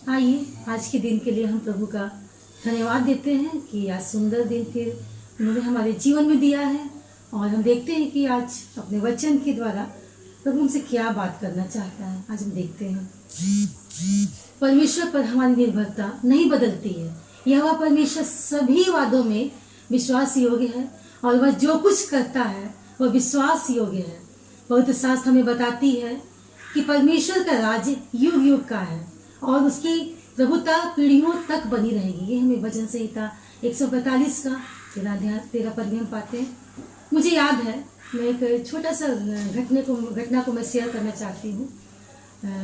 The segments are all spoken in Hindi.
आइए आज के दिन के लिए हम प्रभु का धन्यवाद देते हैं कि आज सुंदर दिन फिर उन्होंने हमारे जीवन में दिया है। और हम देखते हैं कि आज अपने वचन के द्वारा प्रभु हमसे क्या बात करना चाहता है। आज हम देखते हैं परमेश्वर पर हमारी निर्भरता नहीं बदलती है। यह परमेश्वर सभी वादों में विश्वास योग्य है और वह जो कुछ करता है वह विश्वास योग्य है। पवित्र शास्त्र हमें बताती है कि परमेश्वर का राज्य युग युग का है और उसकी प्रभुता पीढ़ियों तक बनी रहेगी। ये हमें वचन संहिता 145 का 13 पद में हम पाते हैं। मुझे याद है, मैं एक छोटा सा घटना को मैं शेयर करना चाहती हूँ।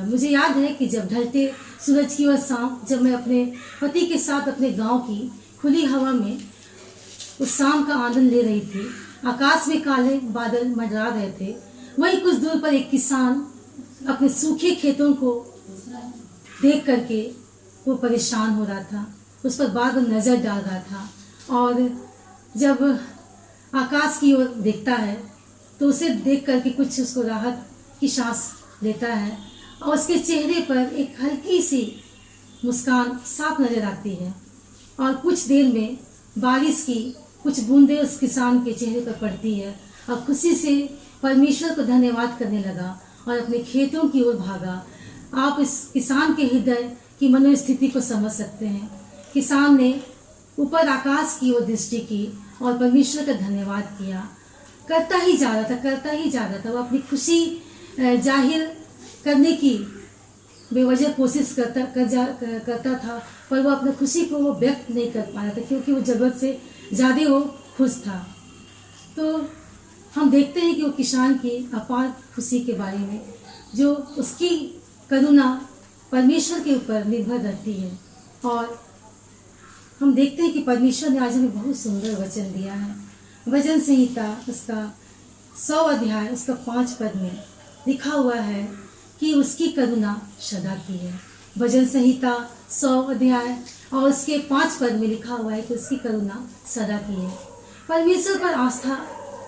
मुझे याद है कि जब ढलते सूरज की ओर शाम, जब मैं अपने पति के साथ अपने गांव की खुली हवा में उस शाम का आनंद ले रही थी, आकाश में काले बादल मंडरा रहे थे। वहीं कुछ दूर पर एक किसान अपने सूखे खेतों को देख करके वो परेशान हो रहा था, उस पर बार बार नज़र डाल रहा था। और जब आकाश की ओर देखता है तो उसे देख करके कुछ उसको राहत की सांस लेता है और उसके चेहरे पर एक हल्की सी मुस्कान साफ नजर आती है। और कुछ देर में बारिश की कुछ बूंदें उस किसान के चेहरे पर पड़ती है और खुशी से परमेश्वर को धन्यवाद करने लगा और अपने खेतों की ओर भागा। आप इस किसान के हृदय की मनोस्थिति को समझ सकते हैं। किसान ने ऊपर आकाश की ओर दृष्टि की और परमेश्वर का धन्यवाद किया। करता ही जा रहा था। वो अपनी खुशी जाहिर करने की बेवजह कोशिश करता था, पर वो अपनी खुशी को वो व्यक्त नहीं कर पा रहा था क्योंकि वो ज़रूरत से ज़्यादा वो खुश था। तो हम देखते हैं कि वो किसान की अपार खुशी के बारे में, जो उसकी करुणा परमेश्वर के ऊपर निर्भर रहती है। और हम देखते हैं कि परमेश्वर ने आज हमें बहुत सुंदर वचन दिया है। वचन संहिता उसका 100 अध्याय उसका 5 पद में लिखा हुआ है कि उसकी करुणा सदा की है। वचन संहिता 100 अध्याय और उसके 5 पद में लिखा हुआ है कि उसकी करुणा सदा की है। परमेश्वर पर आस्था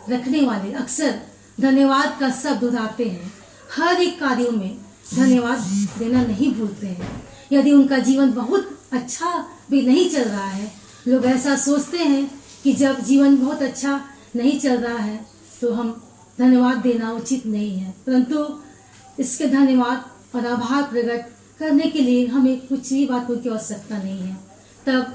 रखने वाले अक्सर धन्यवाद का शब्द दोहराते हैं। हर एक कार्यों में धन्यवाद देना नहीं भूलते हैं। यदि उनका जीवन बहुत अच्छा भी नहीं चल रहा है, लोग ऐसा सोचते हैं कि जब जीवन बहुत अच्छा नहीं चल रहा है तो हम धन्यवाद देना उचित नहीं है, परंतु इसके धन्यवाद और आभार प्रकट करने के लिए हमें कुछ भी बातों की आवश्यकता नहीं है। तब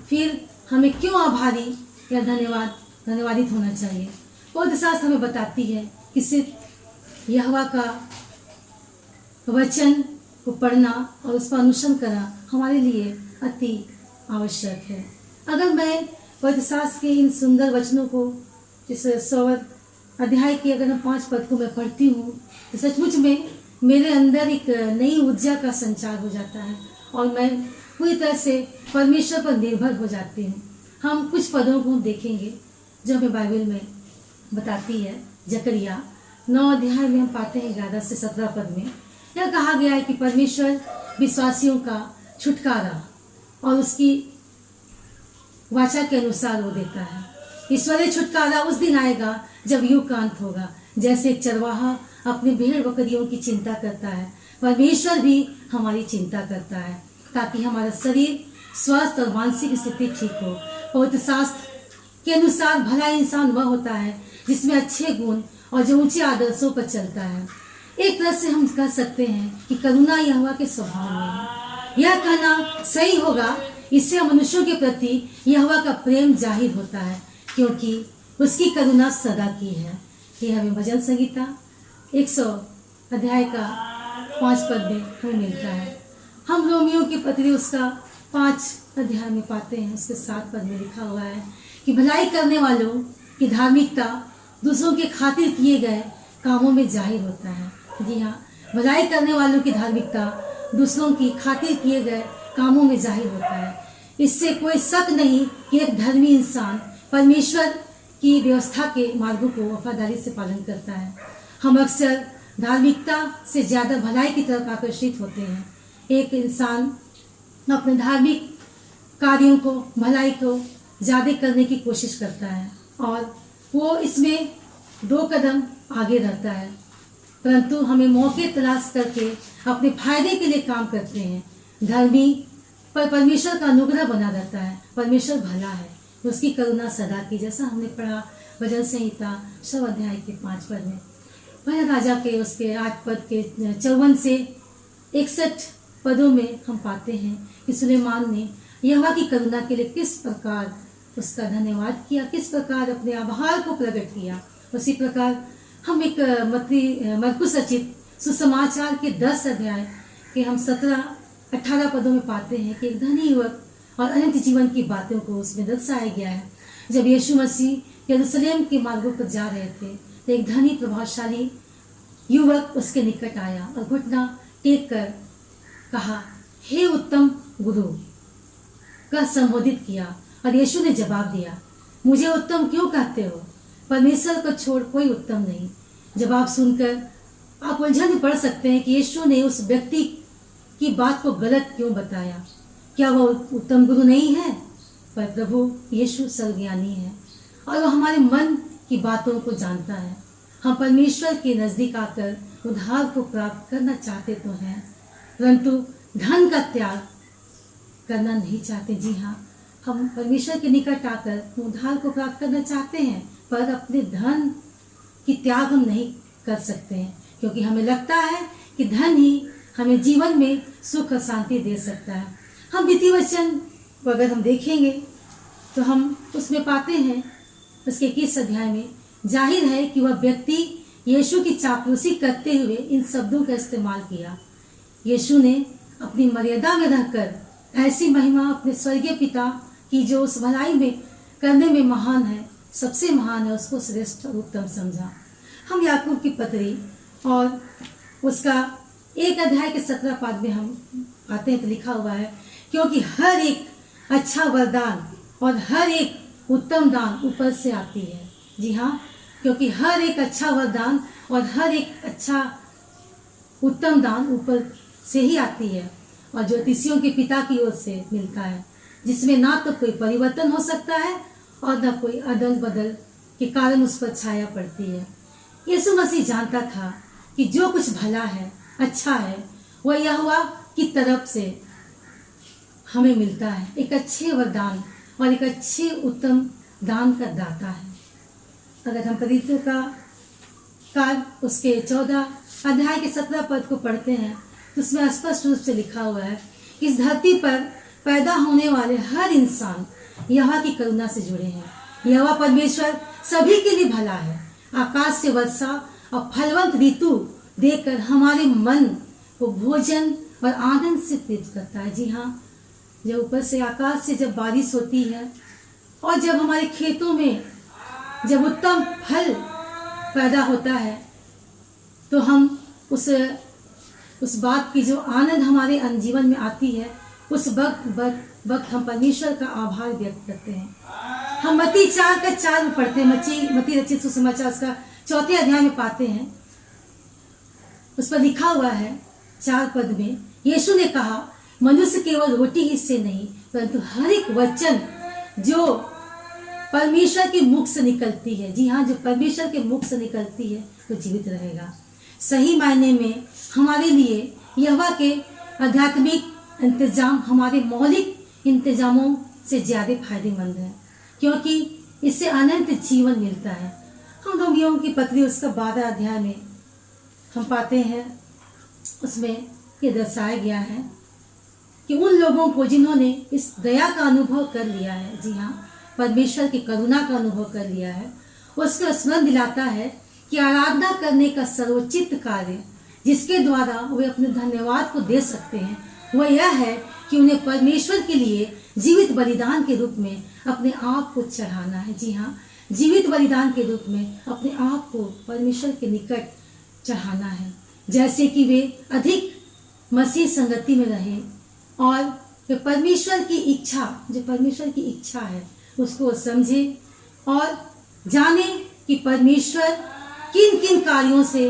फिर हमें क्यों आभारी या धन्यवादित होना चाहिए। पवित्र शास्त्र हमें बताती है कि सिर्फ यहोवा का वचन को पढ़ना और उस पर अनुसरण करना हमारे लिए अति आवश्यक है। अगर मैं पवित्र शास्त्र के इन सुंदर वचनों को, इस 100 अध्याय के अगर 5 पद को मैं पढ़ती हूँ तो सचमुच में मेरे अंदर एक नई ऊर्जा का संचार हो जाता है और मैं पूरी तरह से परमेश्वर पर निर्भर हो जाती हूँ। हम कुछ पदों को देखेंगे जो हमें बाइबल में बताती है। जकरिया 9 अध्याय में हम पाते हैं 11 से 17 पद में यह कहा गया है कि परमेश्वर विश्वासियों का छुटकारा और उसकी वाचा के अनुसार वो देता है। ईश्वरीय छुटकारा उस दिन आएगा जब युग का अंत होगा। जैसे एक चरवाहा अपनी भेड़ बकरियों की चिंता करता है, परमेश्वर भी हमारी चिंता करता है ताकि हमारा शरीर स्वस्थ और मानसिक स्थिति ठीक हो। पवित्र शास्त्र के अनुसार भला इंसान वह होता है जिसमें अच्छे गुण और जो ऊंचे आदर्शों पर चलता है। एक तरह से हम कह सकते हैं कि करुणा यहोवा के स्वभाव में है। यह कहना सही होगा, इससे मनुष्यों के प्रति यहोवा का प्रेम जाहिर होता है क्योंकि उसकी करुणा सदा की है। ये हमें भजन संहिता 100 अध्याय का 5 पद में हमें मिलता है। हम रोमियो के पत्री उसका 5 अध्याय में पाते हैं, उसके 7 पद में लिखा हुआ है कि भलाई करने वालों की धार्मिकता दूसरों के खातिर किए गए कामों में जाहिर होता है। जी हाँ, भलाई करने वालों की धार्मिकता दूसरों की खातिर किए गए कामों में जाहिर होता है। इससे कोई शक नहीं कि एक धर्मी इंसान परमेश्वर की व्यवस्था के मार्गों को वफादारी से पालन करता है। हम अक्सर धार्मिकता से ज़्यादा भलाई की तरफ आकर्षित होते हैं। एक इंसान अपने धार्मिक कार्यों को, भलाई को ज़्यादा करने की कोशिश करता है और वो इसमें 2 कदम आगे रहता है, परंतु हमें मौके तलाश करके अपने फायदे के लिए काम करते हैं। धर्मी पर परमेश्वर का अनुग्रह बना रहता है। परमेश्वर भला है, उसकी करुणा सदा की। जैसा हमने पढ़ा भजन संहिता 6 अध्याय के 5 पद में, वह राजा के उसके 8 पद के 54 से 61 पदों में हम पाते हैं कि सुलेमान ने यहोवा की करुणा के लिए किस प्रकार उसका धन्यवाद किया, किस प्रकार अपने आभार को प्रकट किया। उसी प्रकार हम एक मरकुस रचित सुसमाचार के 10 अध्याय के हम 17-18 पदों में पाते हैं कि एक धनी युवक और अनंत जीवन की बातों को उसमें दर्शाया गया है। जब यीशु मसीह यरूशलेम के मार्गों पर जा रहे थे तो एक धनी प्रभावशाली युवक उसके निकट आया और घुटना टेक कर कहा, हे उत्तम गुरु का संबोधित किया। और यीशु ने जवाब दिया, मुझे उत्तम क्यों कहते हो? परमेश्वर को छोड़ कोई उत्तम नहीं। जवाब सुनकर आप उलझन में पड़ सकते हैं कि यीशु ने उस व्यक्ति की बात को गलत क्यों बताया, क्या वह उत्तम गुरु नहीं है? पर प्रभु यीशु सर्वज्ञानी है और वह हमारे मन की बातों को जानता है। हम परमेश्वर के नजदीक आकर उद्धार को प्राप्त करना चाहते तो हैं, परंतु धन का त्याग करना नहीं चाहते। जी हाँ, हम परमेश्वर के निकट आकर उद्धार को प्राप्त करना चाहते हैं, पर अपने धन की त्याग हम नहीं कर सकते हैं, क्योंकि हमें लगता है कि धन ही हमें जीवन में सुख और शांति दे सकता है। हम द्वितीय वचन को अगर हम देखेंगे तो हम उसमें पाते हैं उसके 21 अध्याय में जाहिर है कि वह व्यक्ति यीशु की चापलूसी करते हुए इन शब्दों का इस्तेमाल किया। यीशु ने अपनी मर्यादा में रहकर ऐसी महिमा अपने स्वर्गीय पिता की जो उस भलाई में करने में महान है, सबसे महान है, उसको श्रेष्ठ और उत्तम समझा। हम याकूब की पत्री और उसका 1 अध्याय के 17 पद में हम आते हैं तो लिखा हुआ है, क्योंकि हर एक अच्छा वरदान और हर एक उत्तम दान ऊपर से आती है। जी हाँ, क्योंकि हर एक अच्छा वरदान और हर एक अच्छा उत्तम दान ऊपर से ही आती है और ज्योतिषियों के पिता की ओर से मिलता है, जिसमें ना तो कोई परिवर्तन हो सकता है और न कोई अदल बदल के कारण उस पर छाया पड़ती है। यीशु मसीह जानता था कि जो कुछ भला है, अच्छा है, वह यहोवा की तरफ से हमें मिलता है। एक अच्छे वरदान और एक अच्छे उत्तम दान का दाता है। अगर हम प्रेरितों का कार्य उसके 14 अध्याय के 17 पद को पढ़ते हैं तो उसमें स्पष्ट रूप से लिखा हुआ है, इस धरती पर पैदा होने वाले हर इंसान यहोवा की करुणा से जुड़े हैं। यहोवा परमेश्वर सभी के लिए भला है। आकाश से वर्षा और फलवंत ऋतु देकर हमारे मन को भोजन और आनंद से तृप्त करता है। जी हाँ, जब ऊपर से आकाश से जब बारिश होती है और जब हमारे खेतों में जब उत्तम फल पैदा होता है तो हम उस बात की जो आनंद हमारे जीवन में आती है, उस वक्त हम परमेश्वर का आभार व्यक्त करते हैं। हम मत्ती 4:4 में पढ़ते हैं, मत्ती रचित सुसमाचार उसका 4 अध्याय में पाते हैं। उस पर लिखा हुआ है 4 पद में, यीशु ने कहा, मनुष्य केवल रोटी ही से नहीं परंतु हर एक वचन जो परमेश्वर के मुख से निकलती है, जी हाँ, जो परमेश्वर के मुख से निकलती है वो जीवित रहेगा। सही मायने में हमारे लिए यहोवा के आध्यात्मिक इंतजाम हमारे मौलिक इंतजामों से ज़्यादा फायदेमंद है, क्योंकि इससे अनंत जीवन मिलता है। हम रोमियों की पत्री उसका 12 अध्याय में हम पाते हैं, उसमें ये दर्शाया गया है कि उन लोगों को जिन्होंने इस दया का अनुभव कर लिया है, जी हाँ, परमेश्वर की करुणा का अनुभव कर लिया है, उसको स्मरण दिलाता है कि आराधना करने का सर्वोचित कार्य जिसके द्वारा वे अपने धन्यवाद को दे सकते हैं वह यह है कि उन्हें परमेश्वर के लिए जीवित बलिदान के रूप में अपने आप को चढ़ाना है। जी हाँ, जीवित बलिदान के रूप में अपने आप को परमेश्वर के निकट चढ़ाना है, जैसे कि वे अधिक मसीह संगति में रहे और वे परमेश्वर की इच्छा, जो परमेश्वर की इच्छा है उसको समझे और जाने कि परमेश्वर किन किन कार्यों से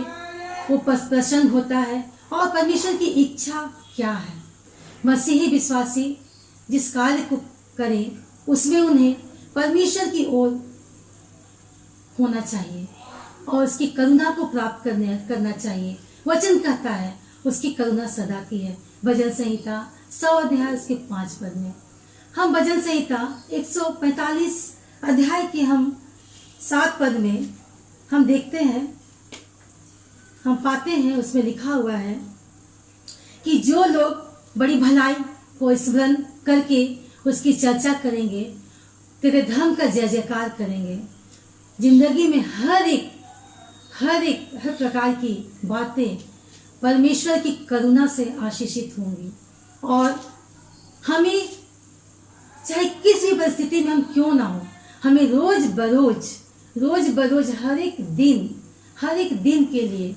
वो प्रसन्न होता है और परमेश्वर की इच्छा क्या है। मसीही विश्वासी जिस कार्य को करें उसमें उन्हें परमेश्वर की ओर होना चाहिए और उसकी करुणा को प्राप्त करना चाहिए। वचन कहता है उसकी करुणा सदा की है। भजन संहिता 100 अध्याय उसके 5 पद में। हम भजन संहिता 145 अध्याय के हम 7 पद में हम देखते हैं, हम पाते हैं, उसमें लिखा हुआ है कि जो लोग बड़ी भलाई को स्मरण करके उसकी चर्चा करेंगे, तेरे धर्म का जय जयकार करेंगे, जिंदगी में हर प्रकार की बातें परमेश्वर की करुणा से आशीषित होंगी। और हमें चाहे किसी परिस्थिति में हम क्यों ना हो, हमें रोज बरोज हर एक दिन के लिए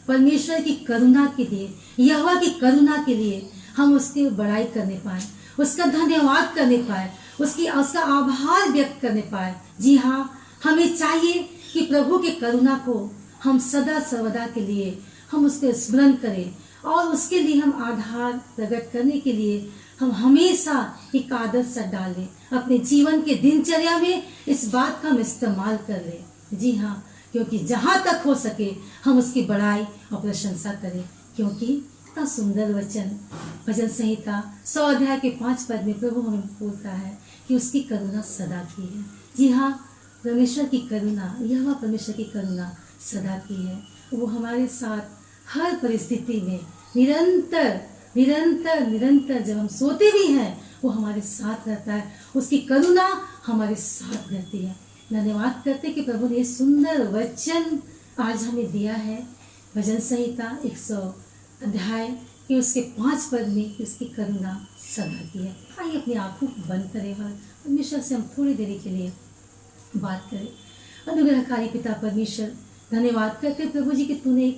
परमेश्वर की करुणा के लिए, यहोवा की करुणा के लिए हम उसकी बड़ाई करने पाए, उसका धन्यवाद करने पाए, उसका आभार व्यक्त करने पाए। जी हाँ, हमें चाहिए कि प्रभु के करुणा को हम सदा सर्वदा के लिए हम उसके स्मरण करें, और उसके लिए हम आधार प्रकट करने के लिए हम हमेशा एक आदत सा डालें, अपने जीवन के दिनचर्या में इस बात का हम इस्तेमाल कर लें। जी हाँ, क्योंकि जहाँ तक हो सके हम उसकी बड़ाई और प्रशंसा करें, क्योंकि इतना सुंदर वचन भजन संहिता 100 अध्याय के 5 पद में प्रभु हमें बोलता है कि उसकी करुणा सदा की है। जी हाँ, परमेश्वर की करुणा, यहोवा परमेश्वर की करुणा सदा की है। वो हमारे साथ हर परिस्थिति में निरंतर जब हम सोते भी हैं वो हमारे साथ रहता है, उसकी करुणा हमारे साथ रहती है। धन्यवाद करते कि प्रभु ने सुंदर वचन आज हमें दिया है। भजन संहिता 100 अध्याय कि उसके 5 पद में उसकी करुणा सदा की है। आइए अपनी आंखों को बंद करें और परमेश्वर से हम थोड़ी देरी के लिए बात करें। अनुग्रहकारी पिता परमेश्वर, धन्यवाद करते प्रभु जी कि तूने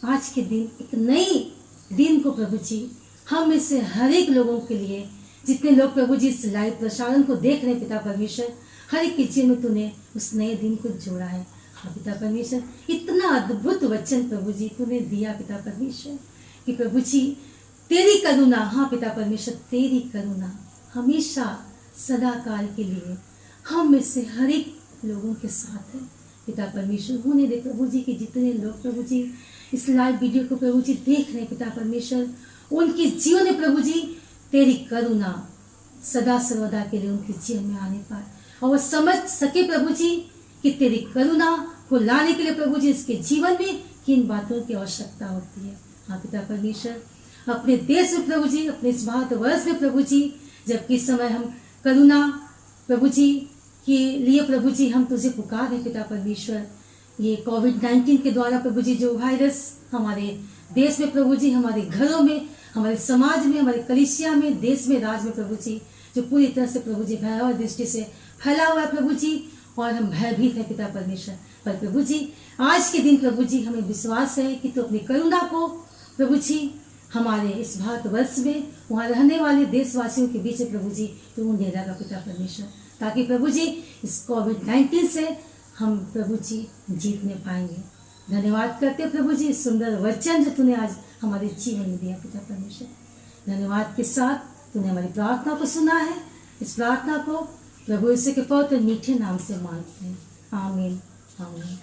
आज के दिन एक नई दिन को प्रभु जी हम में से हर एक लोगों के लिए, जितने लोग प्रभु जी इस लाइव प्रसारण को देख रहे हैं पिता परमेश्वर, हर एक के जीवन में तूने उस नए दिन को जोड़ा है। हाँ पिता परमेश्वर, इतना अद्भुत वचन प्रभु जी तूने दिया पिता परमेश्वर कि प्रभु जी तेरी करुणा, हाँ पिता परमेश्वर तेरी करुणा हमेशा सदाकाल के लिए हम में से हर एक लोगों के साथ है पिता परमेश्वर। होने दे प्रभु जी कि जितने लोग प्रभु जी इस लाइव वीडियो को प्रभु जी देख रहे हैं पिता परमेश्वर, उनके जीवन में प्रभु जी तेरी करुणा सदा सर्वदा के लिए उनके जीवन में आने पाए, और वो समझ सके प्रभु जी कि तेरी करुणा को लाने के लिए प्रभु जी इसके जीवन में किन बातों की आवश्यकता होती है। हाँ पिता परमेश्वर, अपने देश में प्रभु जी, अपने इस भारतवर्ष में प्रभु जी, जबकि इस समय हम करुणा प्रभु जी के लिए प्रभु जी हम तुझे पुकार रहे पिता परमेश्वर। ये कोविड-19 के द्वारा प्रभु जी जो वायरस हमारे देश में प्रभु जी, हमारे घरों में, हमारे समाज में, हमारे कलीसिया में, देश में, राज्य में प्रभु जी, जो पूरी तरह से प्रभु जी भयावह दृष्टि से फैला हुआ है प्रभु जी, और हम भयभीत है पिता परमेश्वर। पर प्रभु जी आज के दिन प्रभु जी हमें विश्वास है कि तो अपनी करुणा को प्रभु जी हमारे इस भारतवर्ष में, वहाँ रहने वाले देशवासियों के बीच प्रभु जी तो उन्हें लगा पिता परमेश्वर, ताकि प्रभु जी इस कोविड-19 से हम प्रभु जी जीतने पाएंगे। धन्यवाद करते प्रभु जी सुंदर वचन जो तूने आज हमारे जीवन में दिया पिता परमेश्वर। धन्यवाद के साथ तूने हमारी प्रार्थना को सुना है। इस प्रार्थना को प्रभु यीशु के पवित्र मीठे नाम से मांगते हैं, आमीन आमीन।